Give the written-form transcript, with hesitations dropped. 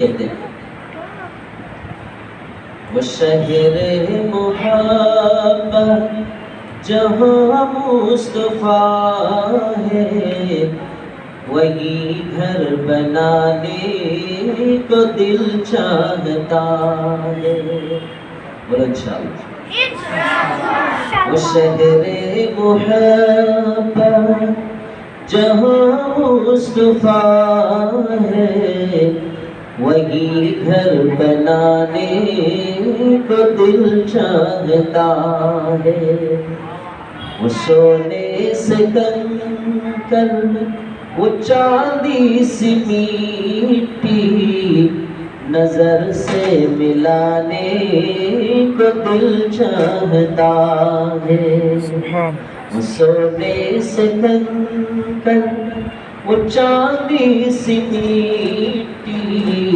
کہتے ہیں وہ شہر محبت جہاں مصطفیٰ ہے، وہی گھر بنانے کو دل چاہتا ہے۔ بولو انشاءاللہ۔ وہ شہر محبت جہاں مصطفیٰ ہے، وہی گھر بنانے کو دل چاہتا ہے۔ وہ سونے سے کنکر، وہ چاندی سی میٹھی، نظر سے ملانے کو دل چاہتا ہے۔ وہ سونے سے کنکر، وہ چاندی سی میٹھی،